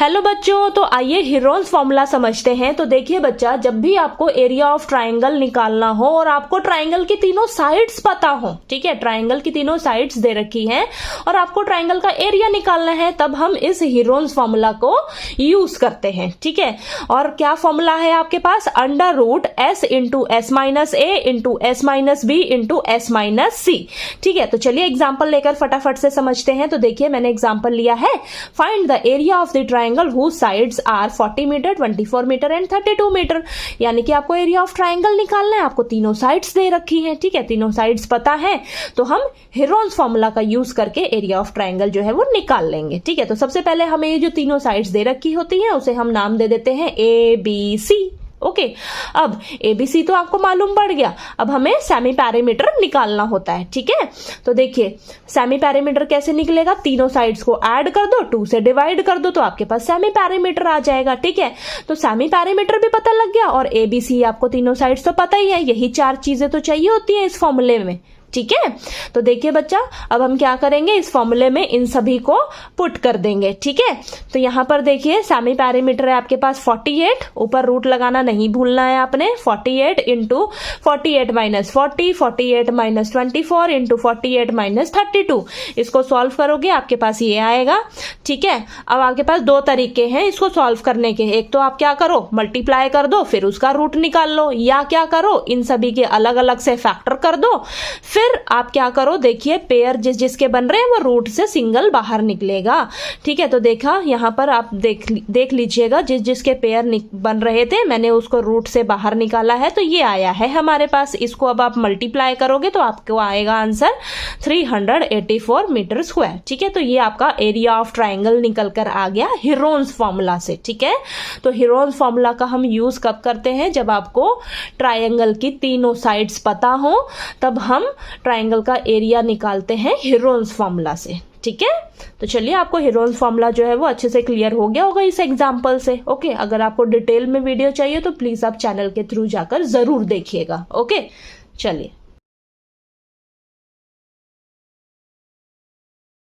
Hello बच्चों, तो आइए हीरोन्स फॉर्मूला समझते हैं। तो देखिए बच्चा, जब भी आपको एरिया ऑफ ट्राइंगल निकालना हो और आपको ट्राइंगल की तीनों साइड्स पता हो, ठीक है, ट्राइंगल की तीनों साइड्स दे रखी हैं और आपको ट्राइंगल का एरिया निकालना है, तब हम इस हीरोन्स फॉर्मूला को यूज करते हैं, ठीक है। और क्या फॉर्मूला है आपके पास? Under root S into S minus A into S minus B into S minus C, ठीक है। तो चलिए एग्जाम्पल लेकर फटाफट से समझते हैं। तो देखिए मैंने एग्जाम्पल लिया है, find the area of the triangle whose sides are 40 metre, 24 metre and 32 metre. यानी कि आपको एरिया ऑफ ट्राइंगल निकालना है, आपको तीनों साइड्स दे रखी हैं, ठीक है, तीनों साइड्स पता है, तो हम हीरोन्स फॉर्मूला का यूज करके एरिया ऑफ ट्राइंगल जो है वो निकाल लेंगे, ठीक है। तो सबसे पहले हमें ये जो तीनों साइड्स दे रखी होती है उसे हम नाम दे देते हैं ए बी सी, ओके। अब एबीसी तो आपको मालूम पड़ गया, अब हमें सेमी पैरामीटर निकालना होता है, ठीक है। तो देखिए सेमी पैरामीटर कैसे निकलेगा? तीनों साइड्स को ऐड कर दो, 2 से डिवाइड कर दो, तो आपके पास सेमी पैरामीटर आ जाएगा, ठीक है। तो सेमी पैरामीटर भी पता लग गया और एबीसी आपको तीनों साइड्स तो पता ही है, यही 4 चीजें तो चाहिए होती है इस फॉर्मूले में, ठीक है। तो देखिए बच्चा, अब हम क्या करेंगे, इस फॉर्मूले में इन सभी को पुट कर देंगे, ठीक है। तो यहां पर देखिए सेमी पैरामीटर है आपके पास 48, ऊपर रूट लगाना नहीं भूलना है आपने, 48 into 48 minus 40, 48 minus 24 into 48 minus 32। इसको सॉल्व करोगे आपके पास ये आएगा, ठीक है। अब आपके पास 2 तरीके हैं इसको सॉल्व करने के, एक तो आप क्या करो, मल्टीप्लाई कर दो फिर उसका रूट निकाल लो, या क्या करो, इन सभी के अलग अलग से फैक्टर कर दो, फिर आप क्या करो, देखिए पेयर जिसके बन रहे हैं वो रूट से सिंगल बाहर निकलेगा, ठीक है। तो देखा यहां पर आप देख लीजिएगा, जिसके पेयर बन रहे थे मैंने उसको रूट से बाहर निकाला है, तो ये आया है हमारे पास। इसको अब आप मल्टीप्लाई करोगे तो आपको आएगा आंसर 384 मीटर स्क्वायर, ठीक है। तो ये आपका एरिया ऑफ ट्राइंगल निकल कर आ गया हीरोन्स फॉर्मूला से, ठीक है। तो हीरोन्स फॉर्मूला का हम यूज कब करते हैं? जब आपको ट्राइंगल की तीनों साइड्स पता हो, तब हम ट्राइंगल का एरिया निकालते हैं हीरोन्स फॉर्मूला से, ठीक है। तो चलिए आपको हीरोन्स फॉर्मूला जो है वो अच्छे से क्लियर हो गया होगा इस एग्जांपल से, ओके। अगर आपको डिटेल में वीडियो चाहिए तो प्लीज आप चैनल के थ्रू जाकर जरूर देखिएगा, ओके। चलिए।